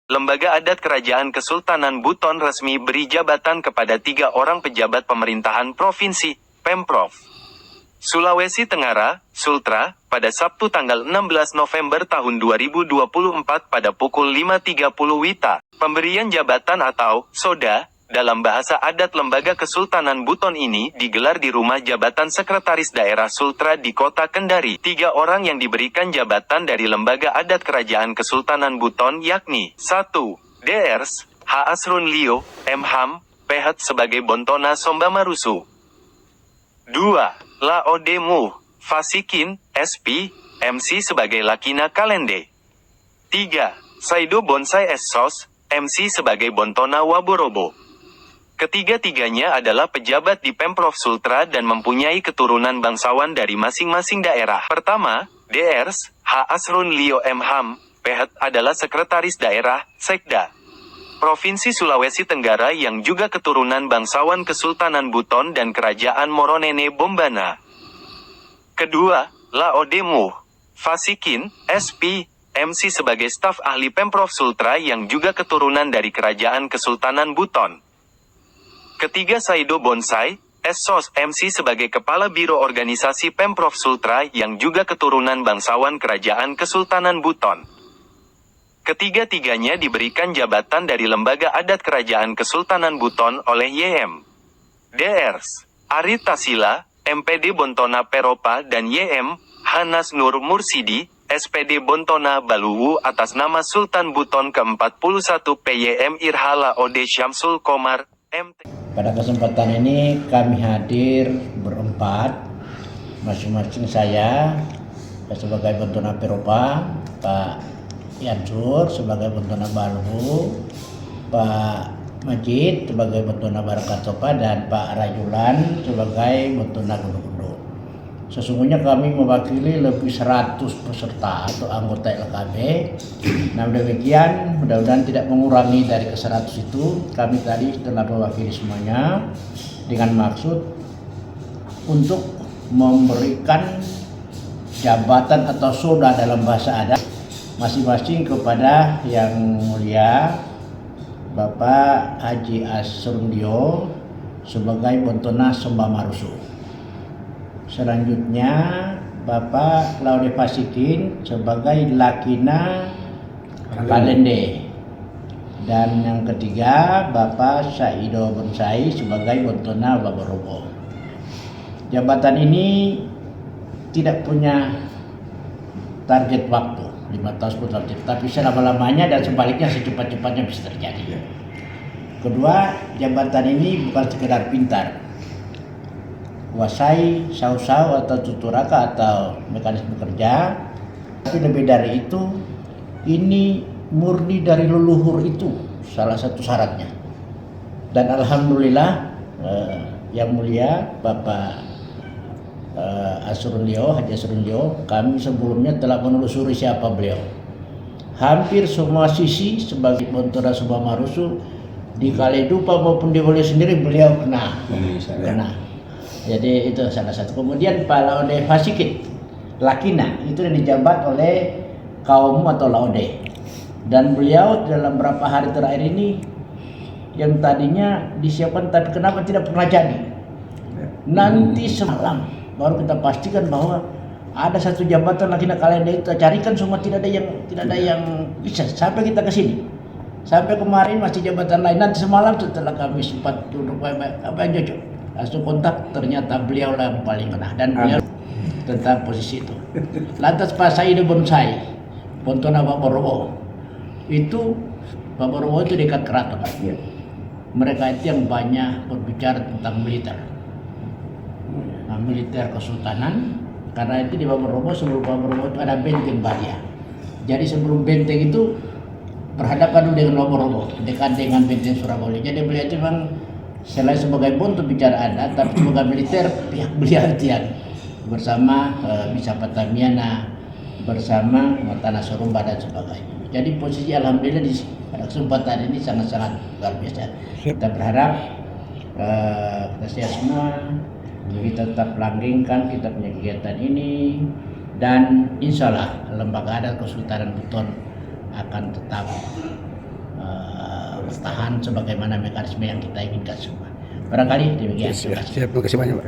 Lembaga Adat Kerajaan Kesultanan Buton resmi beri jabatan kepada 3 orang pejabat pemerintahan provinsi, Pemprov Sulawesi Tenggara, Sultra, pada Sabtu tanggal 16 November tahun 2024 pada pukul 5.30 WITA. Pemberian jabatan atau Soda, dalam bahasa adat Lembaga Kesultanan Buton ini digelar di Rumah Jabatan Sekretaris Daerah Sultra di Kota Kendari. 3 orang yang diberikan jabatan dari Lembaga Adat Kerajaan Kesultanan Buton yakni 1. Drs. H. Asrun Lio, M. Ham, PH sebagai Bontona Somba Marusu. 2. Laodemu, Fasikin, SP, MC sebagai Lakina Kalende. 3. Saido Bonsai Essos, MC sebagai Bontona Waborobo. Ketiga-tiganya adalah pejabat di Pemprov Sultra dan mempunyai keturunan bangsawan dari masing-masing daerah. Pertama, Drs. H. Asrun Lio M. Ham, PH adalah Sekretaris Daerah, Sekda, Provinsi Sulawesi Tenggara yang juga keturunan bangsawan Kesultanan Buton dan Kerajaan Moronene Bombana. Kedua, Laodemu, Fasikin, SP, MC sebagai staf ahli Pemprov Sultra yang juga keturunan dari Kerajaan Kesultanan Buton. Ketiga, Saido Bonsai, Essos MC sebagai Kepala Biro Organisasi Pemprov Sultra yang juga keturunan bangsawan Kerajaan Kesultanan Buton. Ketiga-tiganya diberikan jabatan dari Lembaga Adat Kerajaan Kesultanan Buton oleh YM. Drs. Ari Tasila, MPD Bontona Peropa dan YM. Hanas Nur Mursidi, SPD Bontona Baluwu atas nama Sultan Buton ke-41 PYM Irhala Ode Syamsul Komar, MT. Pada kesempatan ini kami hadir berempat, masing-masing saya sebagai Bontona Peropa, Pak Yansur sebagai Bontona Baluwu, Pak Majid sebagai Bontona Barakatopa, dan Pak Rajulan sebagai Bontona Gunung-Gunung. Sesungguhnya kami mewakili lebih 100 peserta atau anggota LKB. Nah demikian, mudah-mudahan tidak mengurangi dari ke-100 itu. Kami tadi telah mewakili semuanya dengan maksud untuk memberikan jabatan atau soda dalam bahasa adat masing-masing kepada yang mulia Bapak Haji Asrun Lio sebagai Bontona Somba Marusu. Selanjutnya Bapak Laude Fasikin sebagai Lakina Kalende. Dan yang ketiga Bapak Saido Bonsai sebagai Bontona Waborobo. Jabatan ini tidak punya target waktu 5 tahun 10 tahun, tapi selama-lamanya dan sebaliknya secepat-cepatnya bisa terjadi. Kedua, jabatan ini bukan sekedar pintar, kuasai sau-sau atau tuturaka atau mekanisme kerja, tapi lebih dari itu, ini murni dari leluhur, itu salah satu syaratnya. Dan alhamdulillah yang mulia Bapak Asrun Lio, Haji Asrun Lio, kami sebelumnya telah menelusuri siapa beliau. Hampir semua sisi sebagai Bontona Somba Marusu di Kaledupa maupun di Bole sendiri beliau kena. Jadi itu salah satu. Kemudian Pak Laude Fasikin, Lakina, itu yang dijabat oleh kaum atau Laude. Dan beliau dalam beberapa hari terakhir ini yang tadinya disiapkan tapi kenapa tidak pernah jadi. Nanti semalam baru kita pastikan bahwa ada satu jabatan Lakina Kalende itu, carikan semua tidak ada yang bisa sampai kita ke sini. Sampai kemarin masih jabatan lain, nanti semalam setelah kami sempat duduk apa yang cocok, langsung kontak, ternyata beliau lah yang paling kena dan beliau tentang posisi itu. Lantas Pak Saido Bonsai, Bontona Waborobo, itu Waborobo itu dekat keraton. Mereka itu yang banyak berbicara tentang militer. Nah, militer kesultanan, karena itu di Waborobo, sebelum Waborobo itu ada benteng Baria. Jadi sebelum benteng itu berhadapan dengan Waborobo, dekat dengan benteng Surabaya. Jadi beliau itu memang selain sebagai bonto bicara adat, tapi sebagai militer pihak beliau yang bersama Bisa Patamiana, bersama Matana Sorumba dan sebagainya. Jadi posisi alhamdulillah pada kesempatan ini sangat-sangat luar biasa. Kita berharap kita semua kita tetap langgengkan kita punya kegiatan ini, dan insya Allah Lembaga Adat Kesultanan Buton akan tetap tertahan sebagaimana mekanisme yang kita inginkan semua. Barangkali demikian. Terima kasih. Siap, terima kasih banyak Pak.